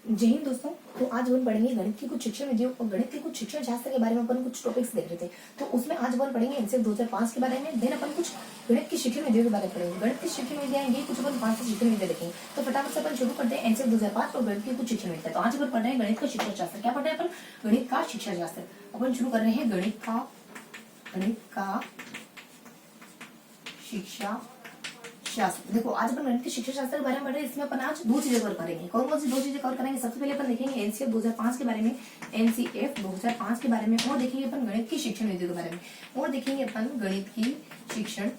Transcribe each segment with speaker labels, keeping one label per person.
Speaker 1: जय हिंद दोस्तों। तो आज अपन पढ़ेंगे गणित की कुछ शिक्षण विधियों और गणित के कुछ शिक्षण शास्त्र के बारे में अपन कुछ टॉपिक्स देख रहे थे। तो उसमें आज अपन पढ़ेंगे एनसीएफ 2005 के बारे में। देन अपन कुछ गणित की शिक्षण विधियों के बारे में पढ़ेंगे। गणित की शिक्षण विधियां ये कुछ अपन 5 शिक्षण विधियां देखेंगे। तो फटाफट से अपन शुरू करते हैं एनसीएफ 2005 और गणित की कुछ शिक्षण विधियां। तो आज अपन पढ़ रहे हैं गणित का शिक्षण शास्त्र। क्या पढ़ रहे हैं अपन? गणित का शिक्षण शास्त्र। अपन शुरू कर रहे हैं गणित का शिक्षा शास्त्र। देखो आज अपन गणित के शिक्षा शास्त्र के बारे में पढ़ रहे हैं। इसमें अपन आज दो चीजें कवर करेंगे। कौन कौन सी दो चीजें कवर करेंगे? सबसे पहले अपन देखेंगे एनसीएफ 2005 के बारे में, एनसीएफ 2005 के बारे में, और देखेंगे अपन गणित की शिक्षण विधियों के बारे में, और देखेंगे अपन गणित की शिक्षण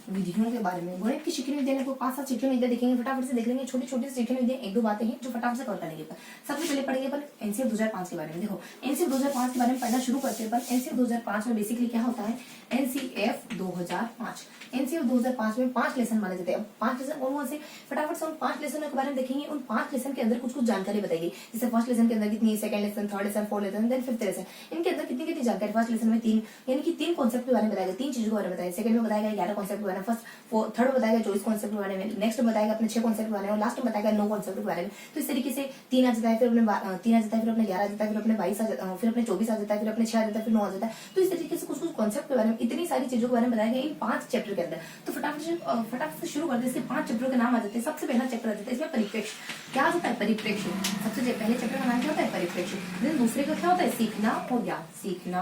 Speaker 1: विधियों के बारे में। गणित की शिक्षण विधियां को 5-7 शिक्षण विधियां देखेंगे। फटाफट से देख लेंगे। छोटी छोटी शिक्षण विधियां एक दो बातें हैं जो फटाफट से कवर करेंगे। सबसे पहले पढ़ेंगे अपन एनसीएफ 2005 के बारे में। देखो एनसीएफ 2005 के बारे में पढ़ना शुरू करते हैं अपन। एनसीएफ 2005 में बेसिकली क्या होता है? एनसीएफ 2005 एनसीएफ 2005 में 5 लेसन माने जाते हैं। अब 5 लेसन कौन से? फटाफट से उन 5 लेसनों के बारे में देखेंगे। उन 5 लेसन के अंदर कुछ जानकारी बताएगी। जैसे फर्स्ट लेसन के अंदर कितनी, second lesson, third lesson, fourth lesson, then fifth lesson, इनके अंदर कितनी कितनी जानकारी। फर्स्ट लेसन में 3 यानी कि 3 कॉन्सेप्ट के बारे में बताएगा, 3 चीजों के बारे में बताएगा। सेकंड में बताएगा 11 कॉन्सेप्ट के बारे में, थर्ड में बताएगा 24 कॉन्सेप्ट के बारे में, नेक्स्ट में बताएगा अपने 6 कॉन्सेप्ट के बारे में, और लास्ट में बताएगा 9 कॉन्सेप्ट के बारे में। तो इस तरीके से 3 आ जाता है, फिर अपने 3 आ जाता है, फिर अपने 11 आ जाता है, फिर अपने 22 आ जाता है, फिर अपने 24 आ जाता है, फिर अपने 6 आ जाता है, फिर 9 आ जाता है। तो इस तरीके से कुछ कुछ कॉन्सेप्ट के बारे में, इतनी सारी चीजों के बारे में बताया गया इन 5 चैप्टर के अंदर। तो फटाफट से शुरू करते हैं। इसके 5 चैप्टरों के नाम आ जाते हैं। सबसे पहला चैप्टर आ जाता है इसमें परिप्रेक्ष्य। क्या आ जाता है? परिप्रेक्ष्य। सबसे पहले चैप्टर का नाम क्या होता है? परिप्रेक्ष्य। देन दूसरे का क्या होता है? सीखना और ज्ञान, सीखना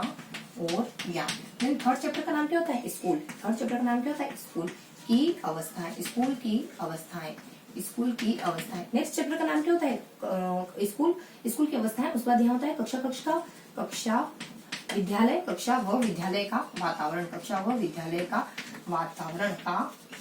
Speaker 1: और ज्ञान। देन थर्ड चैप्टर का नाम क्या होता है? स्कूल। थर्ड चैप्टर का नाम क्या होता है? स्कूल की अवस्थाएं, स्कूल की अवस्थाएं, स्कूल की अवस्थाएं। नेक्स्ट चैप्टर का नाम क्या होता है? स्कूल की अवस्थाएं। उसके बाद यहाँ होता है कक्षा विद्यालय, कक्षा व विद्यालय का वातावरण, कक्षा व विद्यालय का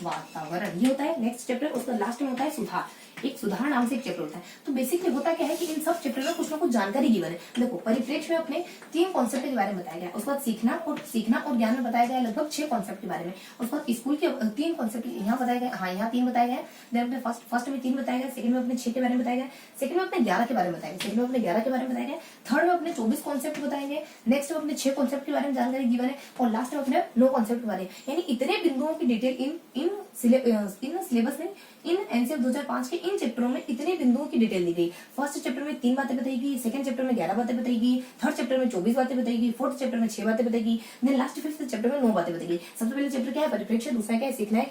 Speaker 1: वातावरण, ये होता है नेक्स्ट चैप्टर। उसका लास्ट में होता है सुधार। एक सुधार नाम से एक चैप्टर होता है। तो बेसिकली होता क्या है कि इन सब चैप्टर में कुछ ना कुछ जानकारी गिवन है। देखो परिप्रेक्ष्य में अपने 3 कॉन्सेप्ट के बारे में बताया गया। उसके बाद सीखना और ज्ञान में बताया गया लगभग 6 कॉन्सेप्ट के बारे में। उसके बाद स्कूल के 3 कॉन्सेप्ट यहाँ बताया गया। हाँ यहाँ 3 बताया गया। देन अपने फर्स्ट में 3 बताया गया, सेकंड में अपने 6 के बारे में बताया गया, सेकंड में अपने 11 के बारे में बताया गया, सेकंड में अपने 11 के बारे में बताया गया, थर्ड में अपने 24 कॉन्सेप्ट बताएंगे, नेक्स्ट में अपने 6 कॉन्सेप्ट के बारे में जानकारी गिवन है, और लास्ट में अपने 9 कॉन्सेप्ट के बारे में। यानी इतने बिंदुओं की डिटेल इन सिलेबस में, इन एनसीएफ 2005 के इन चैप्टरों में इतने बिंदुओं की डिटेल दी गई। फर्स्ट चैप्टर में 3 बातें बताएगी, सेकंड चैप्टर में 11 बातें बताएगी, थर्ड चैप्टर में 24 बातें बताएगी, फोर्थ चैप्टर में 6 बातें बताएगी, देन लास्ट फिफ्थ चैप्टर में 9 बातें बताएगी। सबसे पहले चैप्टर क्या है? परिप्रेक्ष्य। दूसरा क्या है? सीखना है।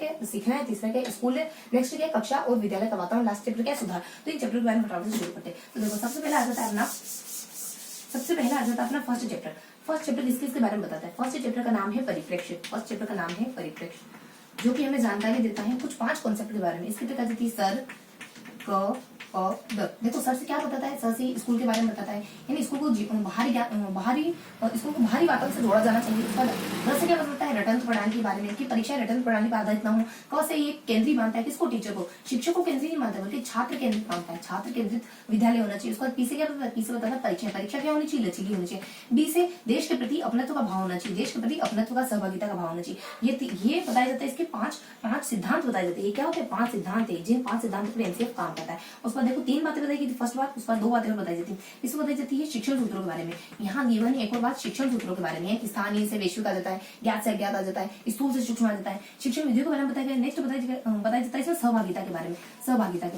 Speaker 1: तीसरा क्या है? स्कूल है। नेक्स्ट क्या है? कक्षा और विद्यालय का वातावरण। लास्ट चैप्टर क्या है? सुधार। तो इन चैप्टर के बारे में फटाफट से शुरू करते हैं। तो देखो सबसे पहले आ जाता है अपना फर्स्ट चैप्टर। फर्स्ट चैप्टर किसके बारे में बताता है? फर्स्ट चैप्टर का नाम है परिप्रेक्ष्य। फर्स्ट चैप्टर का नाम है परिप्रेक्ष्य, जो कि हमें जानकारी देता है कुछ 5 कॉन्सेप्ट के बारे में। इसके तहत आती है सर, क, देखो सर से क्या बताता है? सर से स्कूल के बारे में बताता है। यानी स्कूल को स्कूल को बाहरी वातावरण से जोड़ा जाना चाहिए। सर से क्या बताता है? रटन प्रणाली के बारे में, कि परीक्षा रटन प्रणाली पर आधारित ना हो। क से ये केंद्रीय मानता है किसको? टीचर को। शिक्षक को केंद्रीय नहीं मानता बल्कि छात्र केंद्रित मानता है। छात्र केंद्रित विद्यालय होना चाहिए। उसके बाद पी से क्या बताता है? पी से बताता है परीक्षा क्या होनी चाहिए? लचीली होनी चाहिए। बी से देश के प्रति अपनत्व का भाव होना चाहिए। देश के प्रति अपनत्व का, सहभागिता का भाव होना चाहिए। ये बताया जाता है। इसके 5 सिद्धांत बताए जाते हैं। ये क्या होते हैं? 5 सिद्धांत है, जिन 5 सिद्धांतों पर एनसीएफ काम करता है। उसके बाद देखो 3 बातें बताई गई। फर्स्ट बात, उस पर 2 बातें और बताई जाती है। इसमें बताई जाती है शिक्षण सूत्रों के बारे में। यहाँ गिवन एक और बात शिक्षण सूत्रों के बारे में। स्थानीय से वैश्विक आ जाता है, ज्ञात से अज्ञात आ जाता है, स्थूल से सूक्ष्म आ जाता है। शिक्षण विधियों के बारे में बताया गया। नेक्स्ट बताया जाता है इसमें सहभागिता के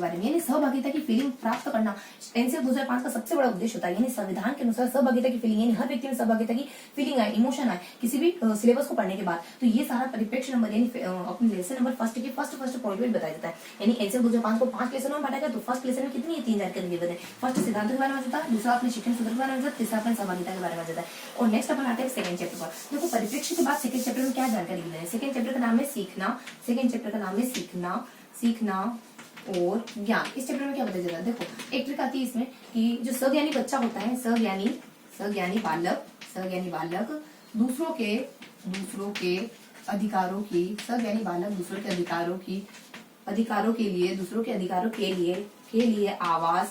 Speaker 1: बारे में। यानी सहभागिता की फीलिंग प्राप्त करना एनसीएफ 2005 का सबसे बड़ा उद्देश्य होता है। यानी संविधान के अनुसार सहभागिता की फीलिंग, यानी हर व्यक्ति में सहभागिता की फीलिंग आए, इमोशन आए किसी भी सिलेबस को पढ़ने के बाद। तो ये सारा परिप्रेक्ष्य नंबर यानी अपने लेसन नंबर फर्स्ट के फर्स्ट पॉइंट में बताया जाता है। यानी एनसीएफ 2005 को 5 लेसन में बांटा गया। तो फर्स्ट लेसन में कितनी है? 3 जानकारी गिवन है। फर्स्ट सिद्धांतों के बारे में आता है, दूसरा अपने शिक्षण सूत्र के बारे में, तीसरा अपने सहभागिता के बारे में आता है। और नेक्स्ट अपन आते हैं सेकंड चैप्टर पर। देखो परिप्रेक्ष्य के बाद सेकंड चैप्टर में क्या जानकारी गिवन है? सेकंड चैप्टर का नाम है सीखना। सेकंड चैप्टर का नाम है सीखना और ज्ञान। इस चैप्टर में क्या बताया जाता है? देखो एक ट्रिक आती है इसमें कि जो सज्ञानी बच्चा होता है, सज्ञानी बालक दूसरों के अधिकारों की, सज्ञानी बालक दूसरों के अधिकारों के लिए आवाज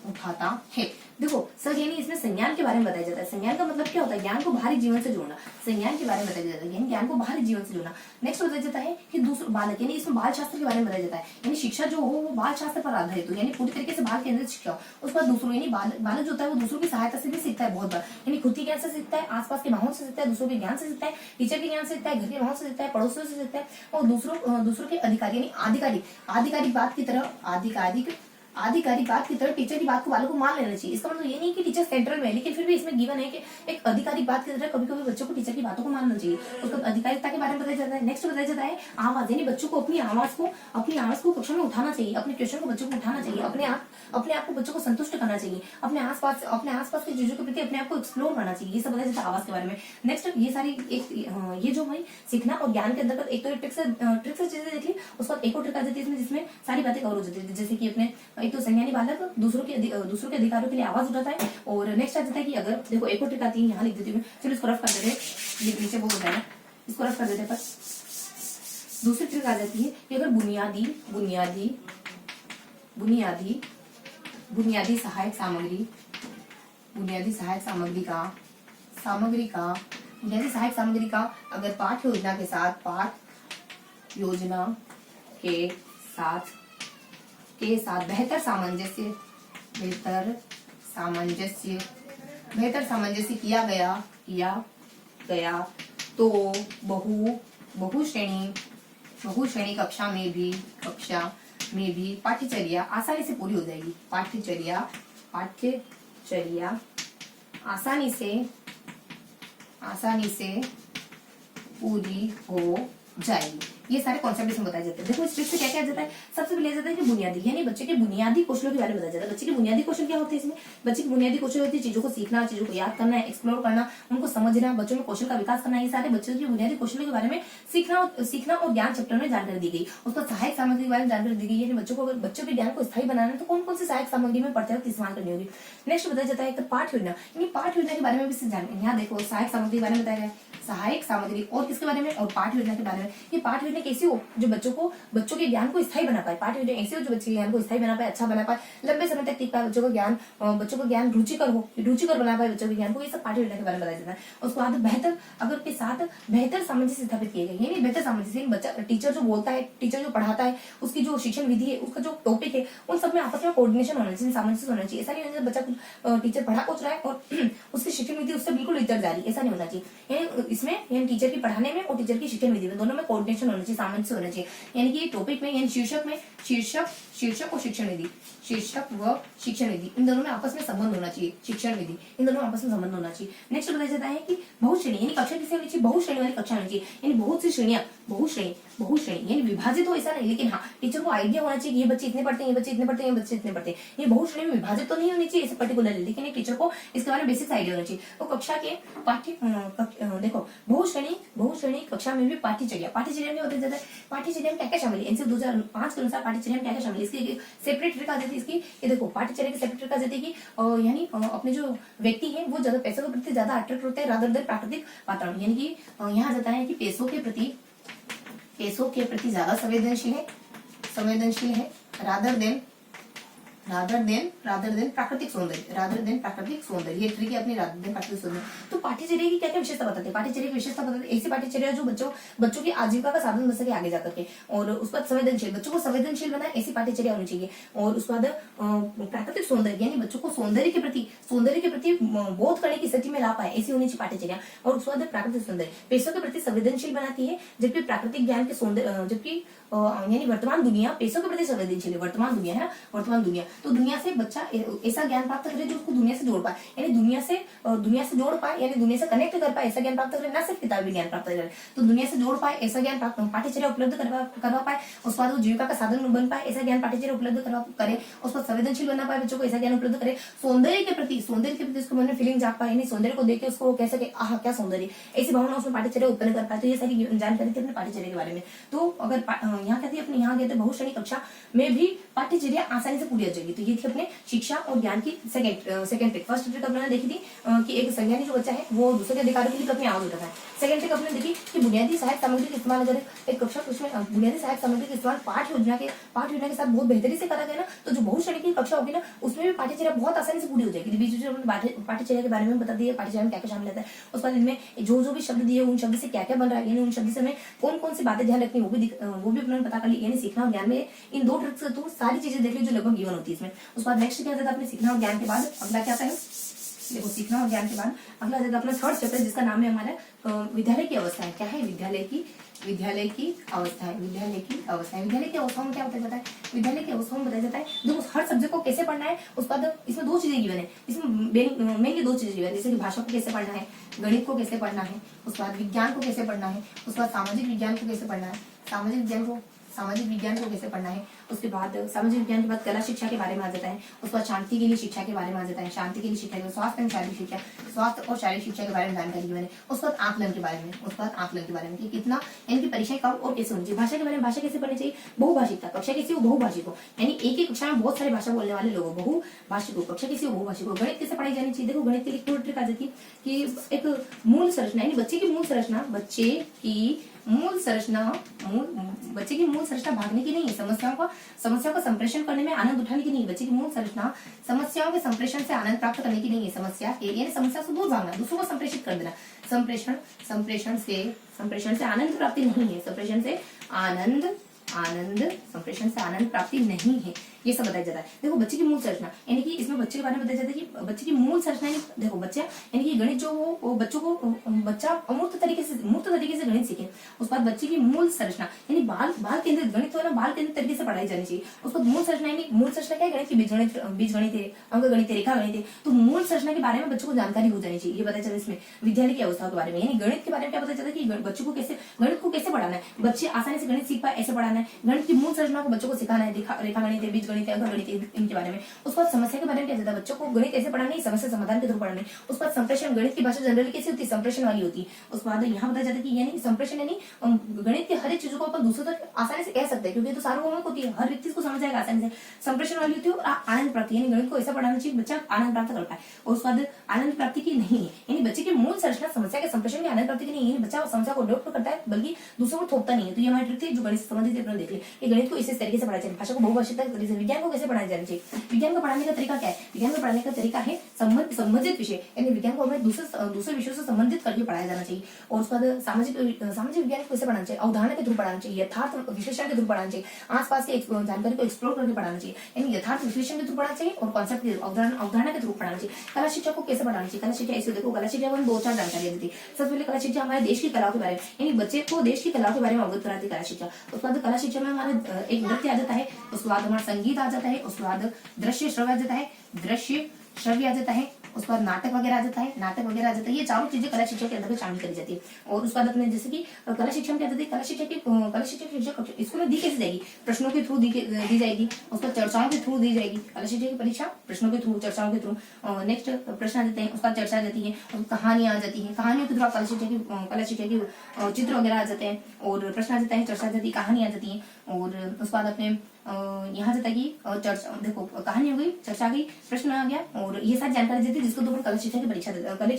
Speaker 1: उठाता है। देखो सर यानी इसमें संज्ञान के बारे में बताया जाता है। संज्ञान का मतलब क्या होता है? ज्ञान को बाहरी जीवन से जोड़ना। संज्ञान के बारे में बताया जाता है, यानी ज्ञान को बाहरी जीवन से जोड़ना। नेक्स्ट बताया जाता है कि दूसरा बालक, यानी इसमें बाल शास्त्र के बारे में बताया जाता है, यानी शिक्षा जो हो वो बाल शास्त्र पर आधारित हो, यानी पूरी तरीके से बाल केंद्रित शिक्षा हो। उसके बाद दूसरों, यानी बालक जो होता है वो दूसरों की सहायता से भी सीखता है बहुत बार, यानी खुद के ज्ञान से सीखता है, आसपास के माहौल से सीखता है, दूसरों के ज्ञान से सीखता है, टीचर के ज्ञान से सीखता है, घर के माहौल से सीखता है, पड़ोसियों से सीखता है, और दूसरों के अधिकारी यानी आधिकारिक बात की तरह आधिकारिक बात की तरह टीचर की बात को बालक को मान लेना चाहिए। इसका मतलब ये नहीं कि टीचर सेंट्रल में है, लेकिन फिर भी इसमें गिवन है कि एक आधिकारिक बात की तरह कभी कभी बच्चों को टीचर की बातों को मानना चाहिए। उसको अधिकारिकता के बारे में बताया जाता है। नेक्स्ट बताया जाता है आवाज, यानी बच्चों को अपनी आवाज को कक्षा में उठाना चाहिए, अपने क्वेश्चन को बच्चों को उठाना चाहिए, अपने आप को बच्चों को संतुष्ट करना चाहिए, अपने आसपास की चीजों के प्रति अपने आप को एक्सप्लोर करना चाहिए। ये सब बताया जाता है आवाज के बारे में। नेक्स्ट ये सारी ये जो भाई सीखना और ज्ञान के अंतर्गत एक तो ट्रिक से चीजें देख ली, उसके बाद एक और ट्रिक आ जाती है जिसमें सारी बातें कवर हो जाती है, जैसे कि अपने एक तो संज्ञानी बालक दूसरों के अधिकारों के लिए आवाज उठाता है। और नेक्स्ट आ जाता है कि अगर देखो एक और ट्रिक आती है, यहाँ लिख देती हूँ, चलो इसको रफ कर देते हैं, ये नीचे वो हो जाएगा, इसको रफ कर देते हैं। पर दूसरी ट्रिक आ जाती है कि अगर बुनियादी सहायक सामग्री का अगर पाठ योजना के साथ बेहतर सामंजस्य किया गया तो बहुश्रेणी कक्षा में भी पाठ्यचर्या आसानी से पूरी हो जाएगी। पाठ्यचर्या आसानी से पूरी हो जाएगी। ये सारे कॉन्सेप्ट इसमें बताए जाते हैं। देखो इस ट्रिक से क्या क्या जाता है? सबसे पहले जाता है कि बुनियादी, यानी बच्चे के बुनियादी कौशलों के बारे में बताया जाता है। बच्चे के बुनियादी कौशल क्या होते हैं? इसमें बच्चे की बुनियादी कौशल होती है चीजों को सीखना, चीजों को याद करना, एक्सप्लोर करना, उनको समझना, बच्चों में कौशल का विकास करना। ये सारे बच्चों के बुनियादी कौशलों के बारे में सीखना और ज्ञान चैप्टर में जानकारी दी गई। उसको सहायक सामग्री के बारे में जानकारी दी गई है। बच्चों को अगर बच्चों के ज्ञान को स्थायी बनाना है तो कौन कौन सी सहायक सामग्री में पढ़ते वक्त इस्तेमाल करनी होगी। नेक्स्ट बताया जाता है तो पाठ योजना, यानी पाठ योजना के बारे में भी जानकारी। यहाँ देखो सहायक सामग्री के बारे में बताया गया, सहायक सामग्री और किसके बारे में, और पाठ योजना के बारे में। ये पाठ योजना कैसी हो जो बच्चों के ज्ञान को स्थायी बना पाए। पाठ योजना ऐसी हो जो बच्चे के ज्ञान को स्थायी बना पाए, अच्छा बना पाए, लंबे समय तक टिक पाए, बच्चों को ज्ञान रुचिकर बना पाए बच्चों के ज्ञान को। ये सब पाठ योजना के बारे में बताया जाता है। उसके बाद बेहतर सामंजस्य स्थापित किए गए, यानी बेहतर सामंजस्य, बच्चा टीचर जो बोलता है, टीचर जो पढ़ाता है, उसकी जो शिक्षण विधि है, उसका जो टॉपिक है, उन सब में आपस में कोऑर्डिनेशन होना चाहिए, सामंजस्य होना चाहिए। ऐसा नहीं होना चाहिए बच्चा टीचर पढ़ा कुछ रहा है और उसकी शिक्षण विधि उससे बिल्कुल इतर जा रही है, ऐसा नहीं होना चाहिए। यानी इसमें यानी टीचर की पढ़ाने में और टीचर की शिक्षण विधि में दोनों में कोऑर्डिनेशन होना चाहिए, सामंजस्य होना चाहिए। यानी कि टॉपिक में यानी शीर्षक और शिक्षण विधि इन दोनों में आपस में संबंध होना चाहिए, शिक्षण विधि इन दोनों में आपस में संबंध होना चाहिए। नेक्स्ट बताया जाता है कि बहुश्रेणी, यानी कक्षा किसे होनी चाहिए, बहुश्रेणी वाली कक्षा होनी चाहिए, यानी बहुत सी श्रेणियां, बहुश्रेणी यानी विभाजित हो ऐसा नहीं, लेकिन हाँ टीचर को आइडिया होना चाहिए कि ये बच्चे इतने पढ़ते हैं, ये बच्चे इतने पढ़ते हैं, ये बच्चे इतने पढ़ते हैं। ये बहुश्रेणी में विभाजित तो नहीं होनी चाहिए ऐसे पर्टिकुलरली, लेकिन एक टीचर को इसके बारे में बेसिक आइडिया होना चाहिए। तो कक्षा के देखो बहुश्रेणी कक्षा में भी पाठ्यचर्या में होता जाता है। पाठ्यचर्या में क्या क्या शामिल है? एनसीईआरटी 2005 के अनुसार पाठ्यचर्या में क्या क्या शामिल है? इसकी सेपरेट ट्रिक आ जाती है। इसकी ये देखो पाठ्यचर्या की सेपरेट ट्रिक आ जाती है कि यानी अपने जो व्यक्ति है वो ज्यादा पैसों के प्रति ज्यादा अट्रैक्ट होते हैं रादर देन प्राकृतिक वातावरण, यानी कि यहाँ जाता है कि पैसों के प्रति ज्यादा संवेदनशील है रादर देन प्राकृतिक सौंदर्य। ये ट्रिक है अपनी रादर देन प्राकृतिक सौंदर्य। तो पाठ्यचर्या की क्या क्या विशेषता बताते हैं? पाठ्यचर्या की विशेषता बताते हैं ऐसी पाठ्यचर्या जो बच्चों की आजीविका का साधन बन सके आगे जाकर के, और उस पर बच्चों को संवेदनशील बनाए ऐसी पाठ्यचर्या होनी चाहिए। और उसके बाद प्राकृतिक सौंदर्य, यानी बच्चों को सौंदर्य के प्रति बोध करने की स्थिति में ला पाए ऐसी होनी चाहिए पाठ्यचर्या। और उसके बाद प्राकृतिक सौंदर्य पैसों के प्रति संवेदनशील बनाती है, जबकि प्राकृतिक ज्ञान के सौंदर्य जबकि यानी वर्तमान दुनिया पैसों के प्रति संवेदनशील है। वर्तमान दुनिया तो दुनिया से बच्चा ऐसा ज्ञान प्राप्त करे जो उसको दुनिया से जोड़ पाए, यानी दुनिया से जोड़ पाए, यानी दुनिया से कनेक्ट कर पाए ऐसा ज्ञान प्राप्त करे, ना सिर्फ किताबी ज्ञान प्राप्त करे, तो दुनिया से जोड़ पाए ऐसा ज्ञान प्राप्त पाठ्यचर्या उपलब्ध करवा पाए। उसके बाद वो जीविका का साधन बन पाए ऐसा ज्ञान पाठ्यचर्या उपलब्ध करे। उसको संवेदनशील बना पाए, बच्चों को ऐसा ज्ञान उपलब्ध करे। सौंदर्य के प्रति उसको मन में फीलिंग जाग पाए, यानी सौंदर्य को देख के उसको कह सके आह क्या सौंदर्य, ऐसी भावना उसमें पाठ्यचर्या उत्पन्न कर पाए। तो ये सारी जानकारी थी अपने पाठ्यचर्या के बारे में। तो अगर यहाँ कहते हैं अपने यहाँ कहते बहुश्रेणी कक्षा में भी पाठ्यचर्या आसानी से पूरी हो जाएगी। जाएगी। तो ये थी अपने शिक्षा और ज्ञान की सेकंड ट्रिक। फर्स्ट ट्रिक अपने देखी थी कि एक संज्ञानी जो बच्चा है वो दूसरे के अधिकारों के लिए अपनी आवाज उठाता है। सेकंड ट्रिक अपने देखी कि बुनियादी सहायक सामग्री का इस्तेमाल अगर एक कक्षा उसमें बुनियादी सहायक सामग्री का इस्तेमाल पाठ्य योजना के साथ बहुत बेहतरी से करा गया ना, तो जो बहुश्रेणी की कक्षा होगी ना उसमें भी पाठ्यचर्या बहुत आसानी से पूरी हो जाएगी। बीच में पाठ्यचर्या के बारे में बता दिया, पाठ्यचर्या में क्या क्या शामिल रहता है, उसके बाद इनमें जो भी शब्द दिए उन शब्द से क्या क्या बन रहा है, यानी उन शब्द से हमें कौन कौन सी बातें ध्यान रखनी वो भी अपने पता कर ली। यानी सीखना और ज्ञान में इन दो ट्रिक्स तो सारी चीजें देख ली जो लगभग गिवन होती है इसमें। उसके बाद नेक्स्ट क्या आता है अपने सीखना और ज्ञान के बाद अगला क्या आता है, देखो सीखना और ज्ञान के बाद अगला जाता है अपना थर्ड चैप्टर जिसका नाम है हमारा विद्यालय की अवस्थाएं। क्या है, विद्यालय की अवस्थाएं। विद्यालय की अवस्थाओं में क्या होता है बताए, विद्यालय की अवस्थाओं में बताया जाता है जो हर सब्जेक्ट को कैसे पढ़ना है। उसके बाद इसमें दो चीजें गिवन है, इसमें मेनली दो चीजें गिवन है, जैसे कि भाषा को कैसे पढ़ना है, गणित को कैसे पढ़ना है, उसके बाद विज्ञान को कैसे पढ़ना है, उसके बाद सामाजिक विज्ञान को कैसे पढ़ना है, सामाजिक विज्ञान को कैसे पढ़ना है, उसके बाद सामाजिक विज्ञान के बाद कला शिक्षा के बारे में आ जाता है, उसके बाद शांति के लिए शिक्षा के बारे में आ जाता है, शांति के लिए शिक्षा के स्वास्थ्य और शारीरिक शिक्षा के बारे में जानकारी दी है। उसके बाद आकलन के बारे में कि कितना यानी कि परीक्षाएं कब और कैसे होनी चाहिए। भाषा के बारे में, भाषा कैसे पढ़नी चाहिए, बहुभाषिकता, कक्षा कैसी हो, बहुभाषिक हो, यानी एक ही कक्षा में बहुत सारी भाषा बोलने वाले लोग, बहुभाषिक हो, कक्षा कैसी हो, बहुभाषिक हो। गणित कैसे पढ़ाई जानी चाहिए, देखो गणित के लिए पूरी ट्रिक आ जाती है कि एक मूल संरचना यानी बच्चे की मूल संरचना भागने की नहीं है, समस्याओं का संप्रेषण करने में आनंद उठाने की नहीं है। बच्चे की मूल संरचना समस्याओं के संप्रेषण से आनंद प्राप्त करने की नहीं है, समस्या से दूर भागना, दूसरों को संप्रेषित कर देना। संप्रेषण से आनंद प्राप्ति नहीं है, संप्रेषण से आनंद प्राप्ति नहीं है, ये सब बताया जाता है। देखो बच्चे की मूल संरचना यानी कि इसमें बच्चे के बारे में बताया जाता है कि बच्चे की मूल संरचना यानी देखो बच्चा यानी कि गणित जो वो बच्चा अमूर्त तरीके से गणित सीखे। उसके बाद बच्चे की मूल संरचना यानी बाल केंद्रित गणित हो ना, बाल केंद्रित तरीके से पढ़ाई जानी चाहिए। उसको मूल संरचना यानी मूल संरचना क्या है, गणित की बीज गणित है, अंक गणित है, रेखा गणित है, तो मूल संरचना के बारे में बच्चों को जानकारी हो जानी चाहिए, ये बताया जाता है इसमें। विद्यालय की अवस्था के बारे में यानी गणित के बारे में क्या बताया जाता है कि बच्चों को गणित को कैसे पढ़ाना है, बच्चे आसानी से गणित सीख पाए ऐसे पढ़ाना है। गणित की मूल संरचना को बच्चों को सिखाना है, रेखा गणित है, बीज गणित है, अंक गणित है, इनके बारे में। उसके बाद समस्या के बारे में क्या जाता है, बच्चों को गणित ऐसे पढ़ाना है, समस्या समाधान के थ्रू पढ़ाना है। उसके बाद संप्रेषण, गणित की भाषा जनरली कैसी होती है, संप्रेषण वाली होती है। उसके बाद यहाँ बताया जाता है कि यानी संप्रेषण यानी गणित के हर एक चीजों को अपन दूसरों तक आसानी से कह सकते हैं क्योंकि तो सार्वभौमिक होती है, हर व्यक्ति को समझ जाएगा आसानी से। संप्रेषण वाली होती है और आनंद प्राप्ति यानी गणित को ऐसा पढ़ाना चाहिए बच्चा आनंद प्राप्त कर पाए। और उसके बाद आनंद प्राप्ति की नहीं है यानी बच्चे की मूल संरचना समस्या के संप्रेषण की आनंद प्राप्ति की नहीं है, बच्चा समस्या को डेवलप करता है बल्कि दूसरों को थोपता नहीं है। तो ये हमारी ट्रिक थी जो गणित से संबंधित देख लिया। गणित को इस तरीके से पढ़ाया चाहिए, भाषा को बहुभाषिकता के तरीके से। विज्ञान को कैसे पढ़ाया जाना चाहिए, विज्ञान को पढ़ाने का तरीका क्या है, विज्ञान को पढ़ाने का तरीका है संबंधित विषय यानी विज्ञान को हमें दूसरे विषयों से संबंधित करके पढ़ाया जाना चाहिए। और उसके बाद सामाजिक विज्ञान को कैसे पढ़ाना चाहिए, अवधारणा के थ्रू पढ़ाना चाहिए, यथार्थ विश्लेषण के थ्रू पढ़ाना चाहिए, आसपास की जानकारी को एक्सप्लोर करके पढ़ाना चाहिए यानी यथार्थ विश्लेषण के थ्रू पढ़ाना चाहिए और कॉन्सेप्ट अवधारणा के थ्रू पढ़ाना चाहिए। कला शिक्षा को कैसे पढ़ाना चाहिए, कला शिक्षा ऐसे देखो कला शिक्षा को हम 2-4 जानकारी देती है। सबसे पहले कला शिक्षा हमारे देश की कलाओं के बारे में यानी बच्चे को देश की कलाओं के बारे में अवगत कराती है कला शिक्षा। उसके बाद कला शिक्षा में हमारा एक नृत्य आ जाता है, उसके बाद हमारा संगीत आ जाता है, उसके बाद दृश्य श्रव्य आ जाता है, उसके बाद नाटक वगैरह आ जाता है। ये चारों चीजें कला शिक्षा के अंदर शामिल करी जाती है। और उसके बाद अपने जैसे कि कला शिक्षा में क्या जाती है, कला शिक्षा की शिक्षा स्कूल में दी कैसे जाएगी, प्रश्नों के थ्रू दी जाएगी, उसको चर्चाओं के थ्रू दी जाएगी। कला शिक्षा की परीक्षा प्रश्नों के थ्रू, चर्चाओं के थ्रू। नेक्स्ट प्रश्न आ जाते हैं, उसका चर्चा आ जाती है, कहानियां आ जाती है, कहानियों के थ्रू कला शिक्षा की चित्र वगैरह आ जाते हैं और प्रश्न आ जाता है, चर्चा आ जाती है, कहानी आ जाती है। और उसके बाद अपने यहाँ जाता है कि चर्चा, देखो कहानी हो गई, चर्चा गई, प्रश्न आ गया और ये सारी जानकारी देती है जिसको तो कला शिक्षा की परीक्षा देते हैं। कला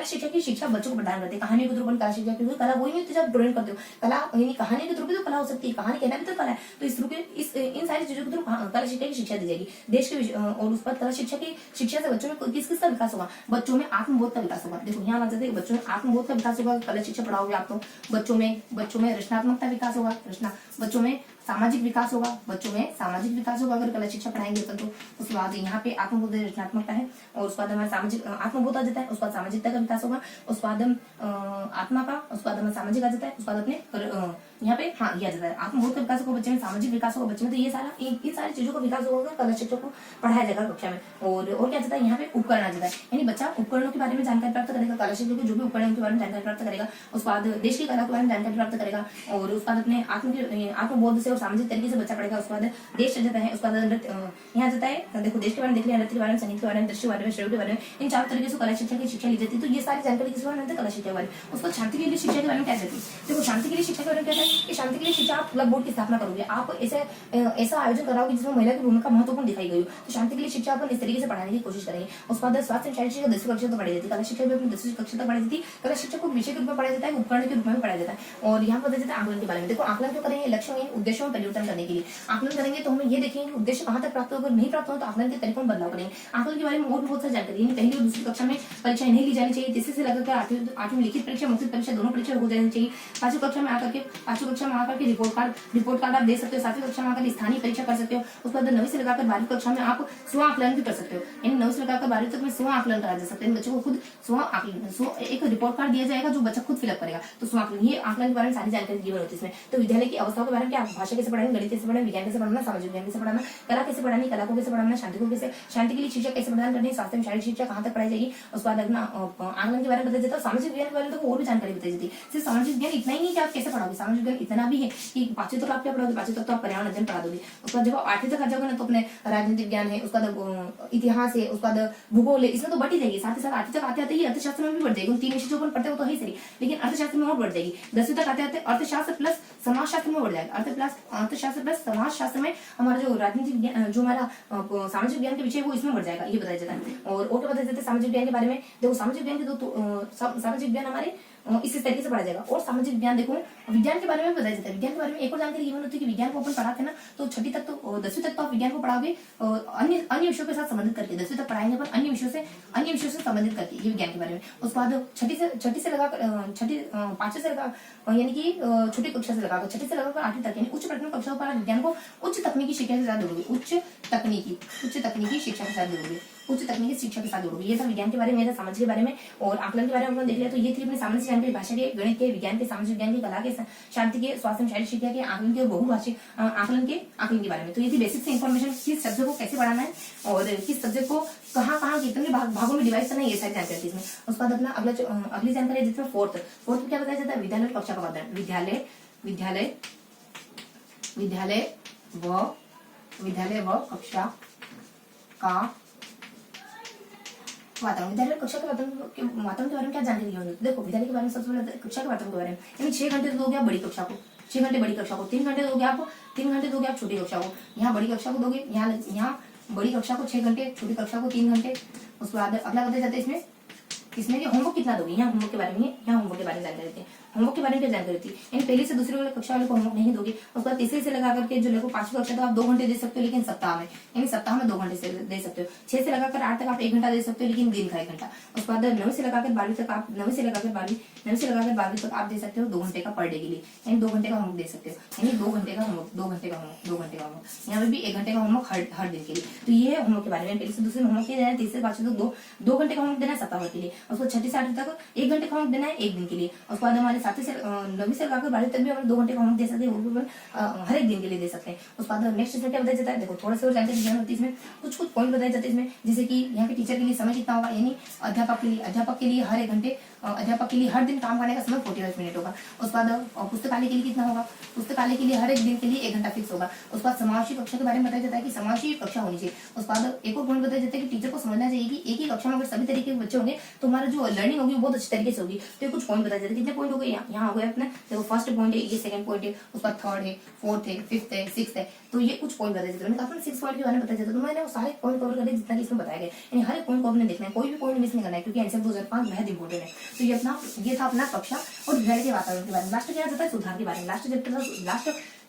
Speaker 1: शिक्षा की शिक्षा बच्चों को प्रदान करते हैं। कहानी के थ्रू कला शिक्षा की कला वही नहीं होती जब ड्राइंग करते हो, कला यानी कहानी के थ्रू भी तो कला हो सकती है, कहानी कहना भी तो कला है। तो इस थ्रू इन सारी चीजों के थ्रू कला शिक्षा की शिक्षा दी जाएगी देश के। और उस पर कला शिक्षा से बच्चों में किस का विकास होगा, बच्चों में आत्मबोध का विकास होगा। देखो यहाँ आ जाते हैं बच्चों में आत्मबोध का विकास होगा, कला शिक्षा पढ़ाओगे आप तो बच्चों में रचनात्मकता विकास होगा, बच्चों में सामाजिक विकास होगा, अगर कला शिक्षा पढ़ाएंगे तो। उसके बाद यहाँ पे आत्मबोध रचनात्मकता है और उसके बाद हमारा सामाजिक आत्मबोध आ जाता है, उसके बाद सामाजिकता का विकास होगा, उसके बाद आत्मा का, उसके बाद हमारा सामाजिक आ जाता है, उसके बाद अपने यहाँ पे ये आ जाता है आत्मबोध का विकास होगा बच्चे में, सामाजिक विकास होगा बच्चे में। तो ये सारी चीजों का विकास होगा कला शिक्षा को पढ़ाया जाएगा कक्षा में। और क्या जाता है यहाँ पे उपकरण आ जाता है यानी बच्चा उपकरणों के बारे में जानकारी प्राप्त करेगा, कला शिक्षा के जो भी उपकरणों के बारे में जानकारी प्राप्त करेगा, उसके बाद देश की कला के बारे में जानकारी प्राप्त करेगा और उसके बाद अपने आत्मबोध से और सामाजिक तरीके से बच्चा पढ़ेगा। उसके बाद देश आ जाता है, उसके बाद यहाँ जाता है, देखो देश के बारे में देख लिया, नृत्य के बारे में, संगीत के बारे में, दृश्य के बारे में, श्रव्य के बारे में, इन 4 तरीके से कला शिक्षा की शिक्षा ली जाती है। तो ये सारी जानकारी किस बारे में कला शिक्षा के बारे में। उसको शांति के लिए शिक्षा के बारे में क्या जाती है, देखो शांति के लिए शिक्षा के बारे में क्या है, कि शांति के लिए शिक्षा आप क्लब बोर्ड की स्थापना करोगे, आप ऐसा आयोजन कराओगे जिसमें महिला की भूमिका महत्वपूर्ण दिखाई गई हो, तो शांति के लिए शिक्षा अपन इस तरीके से पढ़ाने की कोशिश करेंगे। उसके बाद स्वास्थ्य एवं शारीरिक शिक्षा 10वीं कक्षा तक पढ़ाई जाती है, कला शिक्षा भी अपनी 10वीं कक्षा तक पढ़ाई जाती है। कला शिक्षा को विषय के रूप में पढ़ाया जाता है, उपकरण के रूप में पढ़ाया जाता है। और यहाँ पर बताया जाता है आकलन के बारे में। देखो आकलन क्यों करेंगे, लक्ष्यों इन उद्देश्यों में परिवर्तन करने के लिए आकलन करेंगे, तो हमें ये देखेंगे उद्देश्य कहाँ तक प्राप्त होगा, नहीं प्राप्त हो तो आकलन के तरीकों में बदलाव करेंगे। आकलन के बारे में और भी बहुत सारी जानकारी है। पहली और दूसरी कक्षा में परीक्षाएं नहीं ली जानी चाहिए, तीसरी से लेकर आठवीं लिखित परीक्षा, मौखिक परीक्षा दोनों परीक्षा हो जानी चाहिए। पांचवी कक्षा में आकर के रिपोर्ट कार्ड आप दे सकते हो। सातवीं कक्षा में आकर स्थानीय परीक्षा कर सकते हो। उसके बाद 9वीं से लेकर 12वीं कक्षा में आप स्व आकलन भी कर सकते हो, यानी 9वीं से लेकर 12वीं तक में स्व आकलन करा जा सकते हैं। बच्चों को खुद स्व आकलन, एक रिपोर्ट कार्ड दिया जाएगा जो बच्चा खुद फिलअप करेगा, तो स्व आकलन, ये आकलन के बारे में सारी जानकारी दी होती है इसमें। तो विद्यालय की अवस्थाओं के बारे में क्या, भाषा कैसे पढ़ानी, गणित कैसे पढ़ाना, विज्ञान कैसे पढ़ाना, सामाजिक विज्ञान कैसे पढ़ाना, कला कैसे पढ़ानी, कला को कैसे पढ़ाना, शांति के लिए शिक्षा कैसे प्रदान करनी, स्वास्थ्य में शारीरिक शिक्षा कहाँ तक पढ़ाई जाएगी। उसके बाद अपना आकलन के बारे में बताया जाता है। सामाजिक विज्ञान के बारे में तो और भी जानकारी बताई जाती है। सिर्फ सामाजिक विज्ञान इतना ही नहीं कि आप कैसे पढ़ाओगे, सामाजिक विज्ञान इतना भी है कि 5वीं तक आप क्या पढ़ाओगे, 5वीं तक तो आप पर्यावरण अध्ययन पढ़ा दोगे। उसके बाद जब आप 8वीं तक आ जाओगे ना, तो अपने राजनीतिक विज्ञान है, उसका इतिहास है, उसका भूगोल है, इसमें तो बढ़ ही जाएगी। साथ ही साथ 8वीं तक आते आते ही अर्थशास्त्र में भी बढ़ जाएगी। 3 विषय जो अपन पढ़ते हो तो है सही, लेकिन अर्थशास्त्र में और बढ़ जाएगी। 10वीं तक आते आते अर्थशास्त्र प्लस समाजशास्त्र में बढ़ जाएगा। अर्थशास्त्र प्लस समाजशास्त्र में हमारा जो राजनीतिक जो हमारा सामाजिक विज्ञान के विषय वो इसमें बढ़ जाएगा, ये बताया जाता है। और क्या बताया जाता है सामाजिक विज्ञान के बारे में। देखो सामाजिक विज्ञान के सामाजिक विज्ञान हमारे इसी तरीके से पढ़ा जाएगा। और सामाजिक विज्ञान देखो विज्ञान के बारे में बताया जाता है। विज्ञान के बारे में एक और जानकारी ये होती है कि विज्ञान को अपन पढ़ाते हैं ना, तो 6वीं तक तो 10वीं तक तो आप विज्ञान को पढ़ाओगे अन्य विषयों के साथ संबंधित करके। 10वीं तक पढ़ाएंगे अपन अन्य विषयों से संबंधित करके, ये विज्ञान के बारे में। उसके बाद 5वीं से लगाकर यानी कि छोटी कक्षा से लगाकर 6वीं से लगाकर 8वीं तक यानी उच्च प्राथमिक कक्षाओं पर विज्ञान को उच्च तकनीकी शिक्षा के साथ जोड़ोगे, उच्च तकनीकी शिक्षा के साथ जोड़ोगे, उच्च तकनीकी शिक्षा के साथ जोड़ोगे। ये था विज्ञान के बारे में, ये था समाज के बारे में। और आकलन के बारे में देख लिया, तो ये थी अपनी सामान्य जानकारी भाषा के, गणित के, विज्ञान के, सामाजिक विज्ञान के, कला के, शांति के, स्वास्थ्य शारीरिक शिक्षा के, आकलन के और बहुभाषिक आकलन के बारे में। तो ये थी बेसिक से इन्फॉर्मेशन, किस सब्जेक्ट को कैसे पढ़ाना है और किस सब्जेक्ट को कहाँ कितने भागों में डिवाइड करना है, ये सारी जानकारी इसमें। उसके बाद अपना अगली जानकारी है जिसमें फोर्थ में क्या बताया जाता है, विद्यालय और कक्षा का वर्णन। विद्यालय व कक्षा का वातावरण। विद्यालय कक्षा के वातावरण के बारे में क्या जानकारी होगी। देखो विद्यालय के बारे में सबसे पहले कक्षा के वातावरण के बारे में, यानी 6 घंटे दोगे आप बड़ी कक्षा को, 6 घंटे बड़ी कक्षा को, 3 घंटे दोगे आप छोटी कक्षा को। यहाँ बड़ी कक्षा को दोगे, यहाँ बड़ी कक्षा को 6 घंटे, छोटी कक्षा को 3 घंटे। उसके बाद अगला बताया जाता है इसमें होमवर्क कितना दोगे। यहाँ होमवर्क के बारे में, होमवर्क के बारे में जानकारी देते हैं। होमवर्क के बारे में क्या जानकारी होती है, यानी पहली से दूसरी वाले कक्षा वाले को होमवर्क नहीं दोगे। उसके बाद तीसरे से लगा करके जो लेको 5वीं कक्षा तो आप 2 घंटे दे सकते हो, लेकिन सप्ताह में, यानी सप्ताह में 2 घंटे से दे सकते हो। 6 से लगाकर 8 तक आप 1 घंटा दे सकते हो, लेकिन दिन का 1 घंटा। उसके बाद 9 से लगाकर 12वीं तक आप 9 से लगाकर 12वीं तक आप दे सकते हो 2 घंटे का पर डे के लिए, यानी 2 घंटे का होमवर्क दे सकते हो, यानी 2 घंटे का होमवर्क। यहाँ पे भी 1 घंटे का होमवर्क हर दिन के लिए। तो ये है होमवर्क के बारे में। पहले से दूसरे होमवर्क देना है, तीसरे से 5वीं तक 2 घंटे का होमवर्क देना है सप्ताह के लिए। उसको 6वीं से 8वीं तक 1 घंटे का होमवर्क देना है 1 दिन के लिए। उसके बाद हमारे 7वीं से 9वीं से लगाकर 12वीं तक भी हम 2 घंटे का होमवर्क दे सकते हैं, वो भी हर एक दिन के लिए दे सकते हैं। उसके बाद नेक्स्ट इसमें क्या बताया जाता है, देखो थोड़ा सा और जानकारी ध्यान होती है इसमें, कुछ पॉइंट बताए जाते हैं इसमें, जैसे कि यहाँ पे टीचर के लिए समय कितना होगा, यानी अध्यापक के लिए हर 1 घंटे, अध्यापक के लिए हर दिन काम करने का समय 45 मिनट होगा। उसके बाद पुस्तकालय के लिए कितना होगा, पुस्तकालय के लिए हर एक दिन के लिए 1 घंटा फिक्स होगा। उसके बाद समावेशी कक्षा के बारे में बताया जाता है कि समावेशी कक्षा होनी चाहिए। उसके बाद एक और पॉइंट बताया जाता है कि टीचर को समझना चाहिए कि एक ही कक्षा में अगर सभी तरीके के बच्चे होंगे तो हमारा जो लर्निंग होगी वो बहुत अच्छी तरीके से होगी। तो कुछ पॉइंट बताया जाता है, कितने पॉइंट हो गए यहाँ हो गए अपने। देखो फर्स्ट पॉइंट है, ये सेकंड पॉइंट है, उसका थर्ड है, फोर्थ है, फिफ्थ है, सिक्स्थ है। तो ये कुछ पॉइंट बताया जाता है। मैंने 6 पॉइंट के बारे में बताया जाता है, तो मैंने वो सारे पॉइंट कवर कर दिए जितना कि इसमें बताया गया, यानी हर एक पॉइंट को आपने देखना है, कोई भी पॉइंट मिस नहीं करना है, क्योंकि आंसर 2005 बेहद इंपॉर्टेंट है। तो ये था अपना कक्षा और विद्यालय के वातावरण के बारे में। लास्ट क्या जाता है, सुधार के बारे में। लास्ट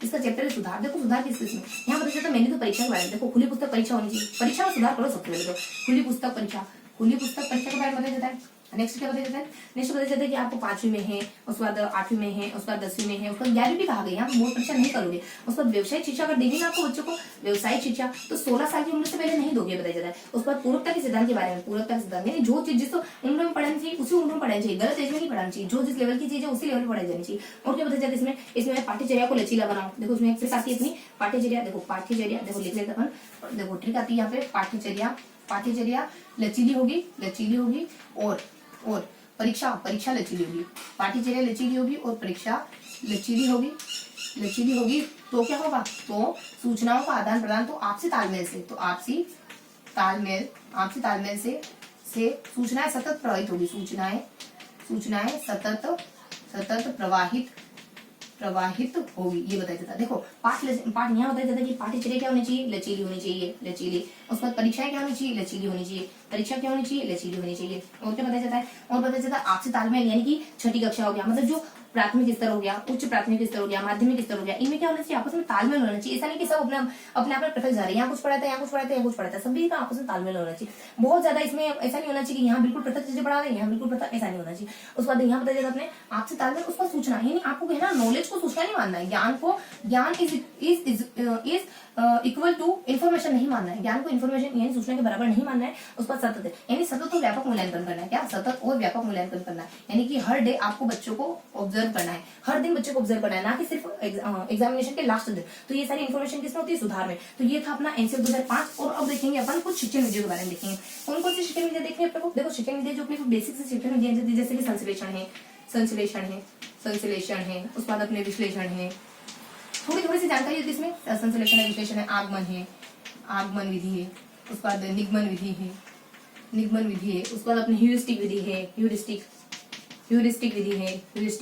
Speaker 1: इसका चैप्टर है सुधार। देखो सुधार किस में, यहाँ बताया जाता है मैंने तो परीक्षा के बारे में। देखो खुली पुस्तक परीक्षा होनी चाहिए, परीक्षा में सुधार करो सबसे पहले। तो खुली पुस्तक परीक्षा के बारे में बताया जाता है। नेक्स्ट क्या बताया जाता है, नेक्स्ट बताया जाता है कि आपको 5वीं में है, उसके बाद 8वीं में है, उसके बाद 10वीं में है, उसके बाद 11वीं भी कहा गया, यहाँ बोर्ड परीक्षा नहीं करोगे। उसके बाद व्यवसायिक शिक्षा अगर देंगे ना आपको बच्चों को व्यवसायिक शिक्षा, तो 16 साल की उम्र से पहले नहीं दोगे, बताया जाता है। उसके बाद पूर्वता के सिद्धांत के बारे में। पूर्वता के सिद्धांत यानी जो चीज जिस उम्र में पढ़ानी चाहिए उसी उम्र में पढ़ानी चाहिए, गलत एज में नहीं पढ़ानी चाहिए। जो जिस लेवल की चीज है उसी लेवल में पढ़ाई जानी चाहिए। और क्या बताया जाता है इसमें पाठ्यचर्या को लचीला बनाओ। देखो इसमें एक आती है अपनी पाठ्यचर्या। देखो लिख लेते अपन, देखो ट्रिक आती है यहाँ पे, पाठ्यचर्या लचीली होगी और परीक्षा लचीली होगी। पाठ्यचर्या लचीली होगी और परीक्षा लचीली होगी। तो क्या होगा, तो सूचनाओं का आदान प्रदान, तो आपसी तालमेल से सूचनाएं सतत प्रवाहित होगी। सूचनाएं सतत प्रवाहित होगी, ये बताया जाता है। देखो पाठ यहाँ बताया जाता है कि पाठ्यचर्या क्या होनी चाहिए, लचीली होनी चाहिए, लचीली। उसके बाद परीक्षाएं क्या होनी चाहिए, लचीली होनी चाहिए। परीक्षा क्या होनी चाहिए, लचीली होनी चाहिए। और क्या बताया जाता है, और बताया जाता है आपसी तालमेल, यानी कि छठी कक्षा हो गया, मतलब जो प्राथमिक स्तर हो गया, उच्च प्राथमिक स्तर हो गया, माध्यमिक स्तर हो गया, इनमें क्या होना चाहिए, आपस में तालमेल होना चाहिए। ऐसा नहीं कि सब अपने अपने आप में पृथक जा रहे हैं, यहाँ कुछ पढ़ाता है, यहाँ कुछ पढ़ाता है, यहाँ कुछ पढ़ाता है, सभी का आपस में तालमेल होना चाहिए। बहुत ज्यादा इसमें ऐसा नहीं होना चाहिए कि यहाँ बिल्कुल पृथक चीजें पढ़ा रहे हैं, यहाँ बिल्कुल पृथक, ऐसा नहीं होना चाहिए। उसके बाद यहाँ बताया जाता है अपने आपसे तालमेल, उसका सूचना, यानी आपको कहना नॉलेज को सूचना नहीं मानना है, ज्ञान को, ज्ञान इज इक्वल टू इन्फॉर्मेशन नहीं मानना है, ज्ञान को इन्फॉर्मेशन यानी सूचना के बराबर नहीं मानना है। उस पर सतत यानी सतत और व्यापक मूल्यांकन करना है। क्या, सतत और व्यापक मूल्यांकन करना है, यानी कि हर डे आपको बच्चों को ऑब्जर्व करना है, हर दिन बच्चे को ऑब्जर्व करना है, ना कि सिर्फ एग्जामिनेशन के लास्ट दिन। तो ये सारी इन्फॉर्मेशन किसमें होती है, सुधार में। तो ये था अपना एनसीआर 2005। और अब देखेंगे अपन कुछ शिक्षण विधियों के बारे में देखेंगे। कौन कौन सी शिक्षण विधियां देखनी है अपने को, देखो शिक्षण विधियां जो अपनी बेसिक से शिक्षण विधियां जैसे कि संश्लेषण है, उसके बाद अपने विश्लेषण है, थोड़ी सी जानकारी होती है इसमें। संश्लेषण है, विश्लेषण है, आगमन विधि है, उसके बाद निगमन विधि है, उसके बाद अपनी ह्यूरिस्टिक विधि है, ह्यूरिस्टिक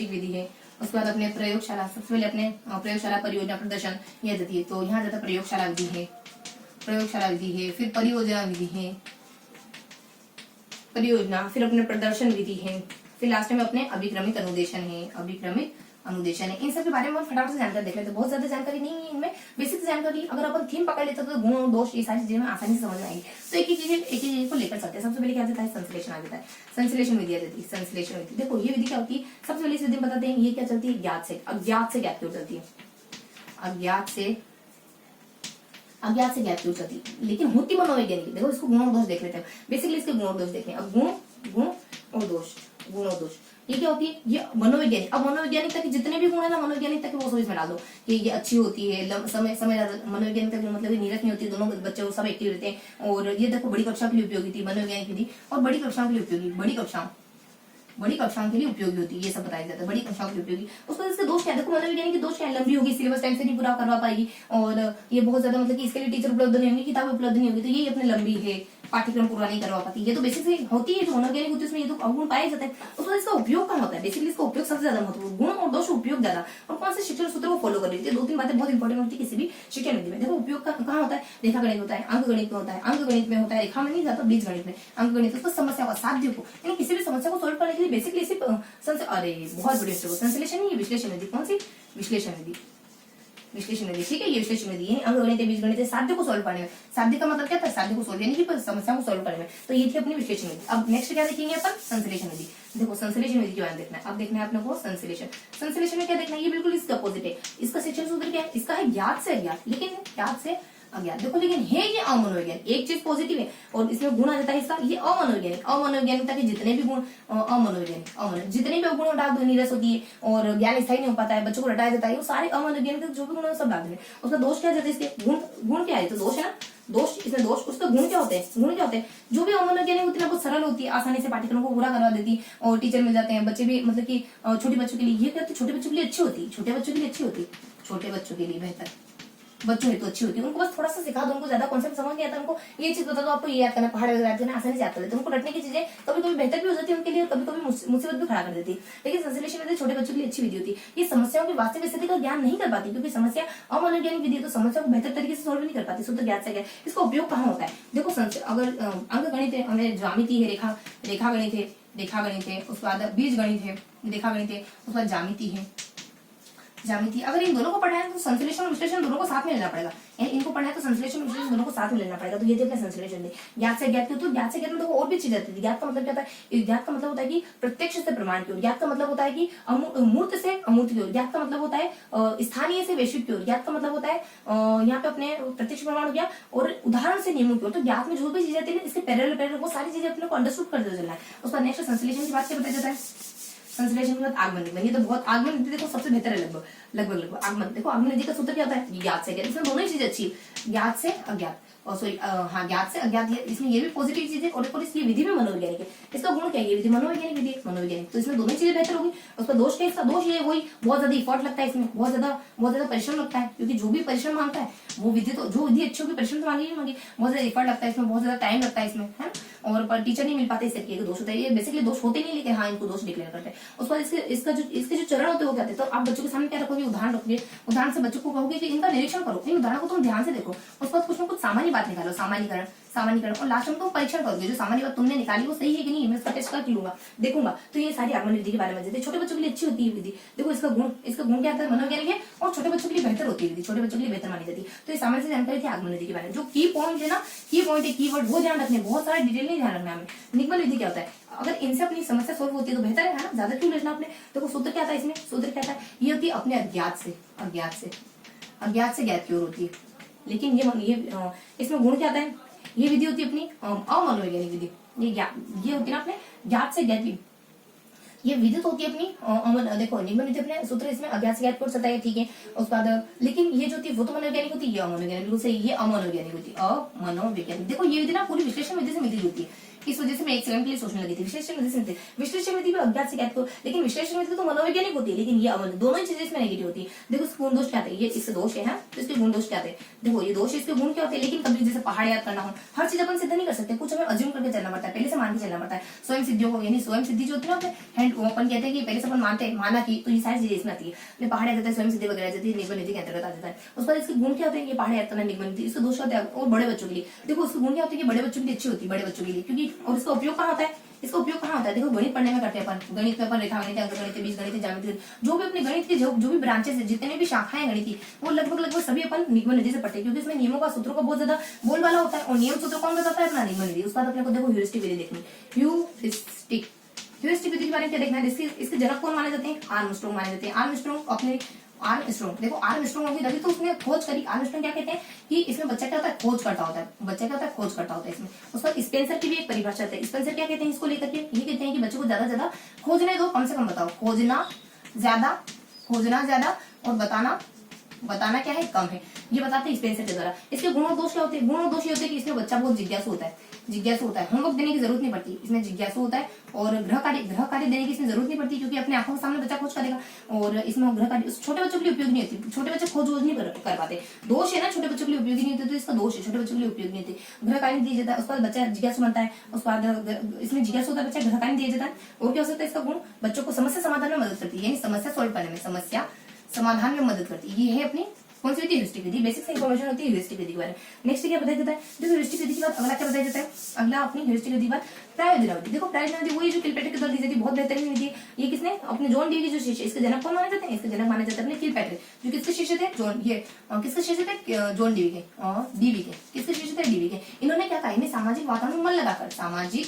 Speaker 1: विधि है। उसके बाद अपने प्रयोगशाला, सबसे पहले अपने प्रयोगशाला परियोजना प्रदर्शन यह देती है। तो यहाँ जाता प्रयोगशाला विधि है, फिर परियोजना विधि है, फिर अपने प्रदर्शन विधि है, फिर लास्ट में अपने अभिक्रमिक अनुदेशन है। इन सब के बारे में हम फटाफट से जानकारी देख लेते हैं। बहुत ज्यादा जानकारी नहीं है इनमें, बेसिक जानकारी। अगर अपन थीम पकड़ लेते तो गुण और दोष ये सारी चीजें में आसानी से समझ में आएंगी। तो एक ही चीज को लेकर चलते हैं। सबसे पहले क्या आता है, संश्लेषण आ जाता है। संश्लेषण विधि देती है, संश्लेषण विधि। देखो ये विधि क्या होती है, सबसे पहले इस विधि में बताते हैं ये क्या चलती है, अज्ञात से ज्ञात की ओर चलती है, अज्ञात से ज्ञात की ओर चलती है, लेकिन होती मनोवैज्ञानिक। देखो इसको गुण और दोष देख लेते हैं। बेसिकली इसके गुण और दोष देखें। अब गुण और दोष ये क्या होती है, ये मनोवैज्ञानिक। अब मनोवैज्ञानिक तक जितने भी गुण है ना, मनोवैज्ञानिक तक वो सब इसमें डाल दो कि ये अच्छी होती है, समय मनोवैज्ञानिक तक मतलब नीरस नहीं होती, दोनों बच्चे सब एक्टिव रहते हैं। और ये देखो बड़ी कक्षा के लिए उपयोगी थी मनोवैज्ञानिक विधि, और बड़ी कक्षाओं के लिए उपयोगी, बड़ी कक्षाओं के लिए उपयोगी होती है, ये सब बताया जाता है, बड़ी कक्षाओं के लिए उपयोगी। उसको इसके दोष क्या है, देखो मनोवैज्ञानिक की दोष क्या है, लंबी होगी, सिलेबस टाइम से नहीं पूरा करवा पाएगी, और ये बहुत ज्यादा मतलब कि इसके लिए टीचर उपलब्ध नहीं होंगे, किताबें उपलब्ध नहीं होगी, तो ये अपने लंबी है, पाठ्यक्रम पूरा नहीं करवा पाती। ये तो बेसिकली होती है, जो मनोवैज्ञानिक होती है उसमें ये तो अवगुण पाए जाते हैं। उसमें इसका उपयोग कम होता है, बेसिकली इसका उपयोग सबसे ज्यादा महत्वपूर्ण, गुण और दोष उपयोग ज्यादा। और कौन से शिक्षण सूत्र को फॉलो कर रही है, दो तीन बातें बहुत इंपॉर्टेंट होती है किसी भी शिक्षण विधि में। देखो उपयोग कहाँ होता है, रेखा गणित होता है, अंक गणित में होता है, रेखा में नहीं जाता, बीज गणित में, अंक गणित, उसको समस्या को, साध्य को, यानी किसी भी समस्या को सोल्व करने के लिए बेसिकली इसी अरे बहुत बड़ी संश्लेषण नहीं, विश्लेषण विधि। कौन सी, विश्लेषण विधि, ठीक है, ये विश्लेषण विधि है। अंक गणित, बीज गणित, साध्य को सोल्व करने में। साध्य का मतलब क्या था, साध्य को सोल्व यानी कि समस्या को सोल्व करने में। तो ये थी अपनी विश्लेषण विधि। अब नेक्स्ट क्या देखेंगे अपन, संश्लेषण विधि। देखो संश्लेषण विधि के बारे में देखना है। अब देखना है अपने को संश्लेषण में क्या देखना है, ये बिल्कुल इसका अपोजिट है। इसका शिक्षण सूत्र क्या है, इसका है ज्ञात से अज्ञात, लेकिन ज्ञात से अज्ञात। देखो लेकिन है ये अमनोवैज्ञानिक, एक चीज पॉजिटिव है और इसमें गुण आ जाता है इसका, ये अमनोवैज्ञानिकता के जितने भी गुण, जितने भी अवगुण डाल दो, नीरस होती है और ज्ञान स्थायी नहीं हो पाता है, बच्चों को रटाया जाता है, वो सारे अमनोवैज्ञानिक जो भी गुण है सब डाल देंगे। उसका दोष क्या जाता है, इसके गुण क्या है, तो दोष है ना, दोष, इसमें दोष, उसका गुण क्या होते हैं, जो भी अमनोवैज्ञानिक होती है बहुत सरल होती है, आसानी से पाठ्यक्रम को पूरा करवा देती है और टीचर मिल जाते हैं, बच्चे भी मतलब कि छोटे बच्चों के लिए ये क्या होती है, छोटे बच्चों के लिए अच्छी होती है, छोटे बच्चों के लिए बेहतर, बच्चों हेतु अच्छी होती है। उनको बस थोड़ा सा सिखा दो, उनको ज्यादा कॉन्सेप्ट समझ नहीं आता, उनको ये चीज बता दो, आपको ये याद करना, पहाड़ याद करना, आसानी से याद कर लेते हैं। उनको रटने की चीजें कभी कभी बेहतर भी हो जाती है उनके लिए, और कभी कभी मुसीबत भी खड़ा कर देती है। लेकिन संश्लेषण विधि छोटे बच्चों के लिए अच्छी विधि होती है। ये समस्याओं की वास्तविक स्थिति का ज्ञान नहीं कर पाती, क्योंकि समस्या अमनोवैज्ञानिक विधि है, तो समस्या को बेहतर तरीके से सोल्व नहीं कर पाती, शुद्ध ज्ञात से ज्ञात। इसका उपयोग कहाँ होता है, देखो अगर अंक गणित है, हमें ज्यामिति है, रेखा गणित है, उसके बाद बीज गणित है, रेखा गणित है, उसके बाद ज्यामिति, अगर इन दोनों को पढ़ना है तो संश्लेषण और विश्लेषण दोनों को साथ में लेना पड़ेगा। इनको पढ़ना है तो संश्लेषण और विश्लेषण दोनों को साथ में लेना पड़ेगा। तो ये देखना संश्लेषण में ज्ञात से ज्ञात, तो ज्ञात से ज्ञात में देखो और भी चीज आती है। ज्ञात का मतलब क्या होता है, ज्ञात का मतलब होता है कि प्रत्यक्ष से प्रमाण की ओर, ज्ञात का मतलब होता है कि मूर्त से अमूर्त की ओर, ज्ञात का मतलब होता है स्थानीय से वैश्विक की ओर, ज्ञात का मतलब होता है यहाँ पे अपने प्रत्यक्ष प्रमाण हो गया और उदाहरण से नियमों की ओर। तो ज्ञात में जो भी चीजें आती है इसके पैरेलल वो सारी चीजें अपने को अंडरस्टूड करते चलना है। उसका नेक्स्ट संश्लेषण की बात क्या बताया जाता है, संश्लेषण के बाद आगमन विधि। ये तो बहुत आगमन विधि देखो सबसे बेहतर है, लगभग आगमन। देखो आगमन विधि का सूत्र क्या होता है, ज्ञात से ज्ञात, इसमें दोनों ही चीजें अच्छी है, ज्ञात से अज्ञात, और सॉरी हाँ ज्ञात से अज्ञात, इसमें ये भी पॉजिटिव चीज है और इसकी विधि में मनोवैज्ञानिक है। इसका गुण क्या है, ये विधि मनोवैज्ञानिक विधि, तो इसमें दोनों चीजें बेहतर होगी। उसका दोष क्या है, इसका दोष ये वही बहुत ज्यादा इफर्ट लगता है इसमें, बहुत ज्यादा परिश्रम लगता है, क्योंकि जो भी परिश्रम मांगता है वो विधि, तो जो विधि अच्छी होगी परिश्रम तो मांगी, बहुत ज्यादा इफर्ट लगता है इसमें, बहुत ज्यादा टाइम लगता है इसमें, है ना। और पर टीचर नहीं मिल पाते, इससे एक दोष होता है। ये बेसिकली दोष होते नहीं, लेकिन हाँ इनको दोष डिक्लेयर करते हैं। उसके बाद इसके जो चरण होते हैं वो क्या होते हैं, तो आप बच्चों के सामने क्या रखोगे, उदाहरण रखोगे, उदाहरण से बच्चों को कहोगे कि इनका निरीक्षण करो, इन उदाहरणों को तुम ध्यान से देखो, उसके बाद कुछ ना कुछ सामान्य बात निकालो, सामान्यकरण, और लास्ट में तुम परीक्षण करोगे जो सामान्य बात तुमने निकाली वो सही है कि नहीं, मैं इसका टेस्ट कर लूंगा, देखूंगा। तो ये सारी आगमन विधि के बारे में जानते। छोटे बच्चों के लिए अच्छी होती है विधि। देखो इसका गुण क्या आता है, मनोवैज्ञानिक है, और छोटे बच्चों के लिए बेहतर होती है विधि, छोटे बच्चों के लिए बेहतर मानी जाती है। तो ये सामान्य जानकारी थी आगमन विधि के बारे में। जो की पॉइंट है ना, की पॉइंट है, कीवर्ड वो ध्यान रखने, बहुत सारा डिटेल नहीं ध्यान रखना हमें। निगमन विधि क्या होता है, अगर इनसे अपनी समस्या सोल्व होती है तो बेहतर है ना, ज्यादा क्यों लिखना आपने। देखो सूत्र क्या था इसमें, सूत्र क्या था, ये होती है अपने अज्ञात से ज्ञात की ओर होती है। लेकिन ये इसमें गुण क्या आता है, ये विधि होती है अपनी अमनोवैज्ञानिक विधि। ये होती है ना अपने ज्ञात से ज्ञात की, ये विधि तो होती है अपनी देखो निगमन विधि अपने सूत्र इसमें अज्ञात से ज्ञात को सकता है, ठीक है। उसके बाद लेकिन ये जो होती है वो तो मनोवैज्ञानिक होती है, ये अमनोवैज्ञानिक, बिल्कुल सही, ये अमनोवैज्ञानिक होती है, अमनोवैज्ञानिक। देखो ये विधि ना पूरी विश्लेषण विधि से मिली होती है, इस वजह से मैं एक सेकंड के लिए सोचने लगी थी, विश्लेषण विधि से, विश्लेषण विधि भी अज्ञात से ज्ञात को, लेकिन विश्लेषण विधि तो मनोवैज्ञानिक होती है, लेकिन ये अमन, दोनों ही चीजें इसमें नेगेटिव होती है। देखो इसके गुण दोष क्या थे, ये इसके दोष है, तो इसके गुण दोष क्या थे, देखो ये दोष इसके गुण क्या होते हैं। लेकिन कभी जैसे पहाड़ याद करना हो, हर चीज अपन सिद्ध नहीं कर सकते, कुछ हमें अज्यूम करके चलना पड़ता है, पहले से मान के चलना पड़ता है। स्वयं सिद्धियों को, यानी स्वयं सिद्धि जो होती है ना हैंड, अपन कहते हैं कि पहले से अपन माना की, तो ये सारी चीजें इसमें आती है। पहाड़ याद है, स्वयं सिद्धि वगैरह जाती है, निगमन विधि के अंतर्गत आ जाता है। उस पर इसके गुण क्या होते हैं, ये पहाड़ याद करना, निगमन विधि, इसके दोष होते हैं। और बड़े बच्चों के लिए देखो इसके गुण क्या होते हैं, बड़े बच्चों के लिए अच्छी होती है, बड़े बच्चों के लिए, क्योंकि और इसका उपयोग कहाँ होता है, इसका उपयोग कहाँ होता है, देखो गणित पढ़ने में करते हैं अपन, गणित में अपन रेखागणित, अंकगणित, बीजगणित, ज्यामिति, जो भी अपने गणित की जो भी ब्रांचेस है, जितने भी शाखाएं गणित की, वो लगभग सभी अपन निगमन विधि से पढ़ते हैं, क्योंकि इसमें नियमों का, सूत्रों का बहुत ज्यादा बोलबाला होता है, और नियम सूत्र कौन बताता है, अपना निगमन विधि। उसके बाद अपने को देखो ह्यूरिस्टिक विधि देखनी, ह्यूरिस्टिक विधि के बारे में क्या देखना है, इसके जनक कौन माने जाते हैं, आर्मस्ट्रांग माने जाते हैं। आर्मस्ट्रांग देखो आर्मस्ट्रांग होगी तभी तो उसने खोज करी। आर्मस्ट्रांग क्या कहते हैं कि इसमें बच्चा क्या होता है, खोज करता होता है, बच्चा क्या होता है, खोज करता होता है इसमें। उसका स्पेंसर की भी एक परिभाषा है, स्पेंसर क्या कहते हैं इसको लेकर के, ये कहते हैं कि बच्चे को ज्यादा ज्यादा खोजने दो, कम से कम बताओ, खोजना ज्यादा और बताना क्या है, कम है, ये बताते हैं स्पेंसर के द्वारा। इसके गुण और दोष क्या होते हैं, गुण और दोष ये होते हैं कि इसमें बच्चा बहुत जिज्ञासु होता है, होमवर्क देने की जरूरत नहीं पड़ती, इसमें जिज्ञासु होता है, और गृह कार्य देने की इसमें जरूरत नहीं पड़ती, क्योंकि अपने आंखों के सामने बच्चा खोज करेगा, और इसमें गृह कार्य छोटे बच्चों के लिए उपयोग नहीं होती, छोटे बच्चे खोज नहीं कर पाते, दोष है ना, छोटे बच्चों के लिए उपयोगी नहीं होते, तो इसका दोष है, छोटे बच्चों के लिए उपयोग नहीं होते। गृह कार्य दिया जाता है, उसके बाद बच्चा जिज्ञासु बनता है, उसके बाद इसमें जिज्ञासु होता है बच्चा, गृह कार्य दिया जाता है। और क्या हो सकता है इसका गुण, बच्चों को समस्या समाधान में मदद करती है, यानी समस्या सॉल्व करने में, समस्या समाधान में मदद करती है। ये है अपनी कौन सी होती है, ह्यूरिस्टिक विधि, बेसिक से इंफॉर्मेशन होती है ह्यूरिस्टिक विधि के बारे में। नेक्स्ट क्या बताया जाता है, देखो ह्यूरिस्टिक विधि के बाद अगला क्या बताया जाता है, अगला अपनी ह्यूरिस्टिक विधि के बाद प्रायोजन विधि। देखो प्रायोजन विधि वही जो किलपैट्रिक के द्वारा दी जाती है, बहुत बेहतरीन विधि है। ये किसने, अपने जॉन डीवी के जो शिष्य, इसके जनक कौन माने जाते हैं, इसके जनक माने जाते हैं अपने किलपैट्रिक, जो किसके शिष्य थे, किसके शिष्य थे, जॉन डीवी के, किसके शिष्य थे, डीवी के। इन्होंने क्या कहा, इन्हें सामाजिक वातावरण में मन लगाकर, सामाजिक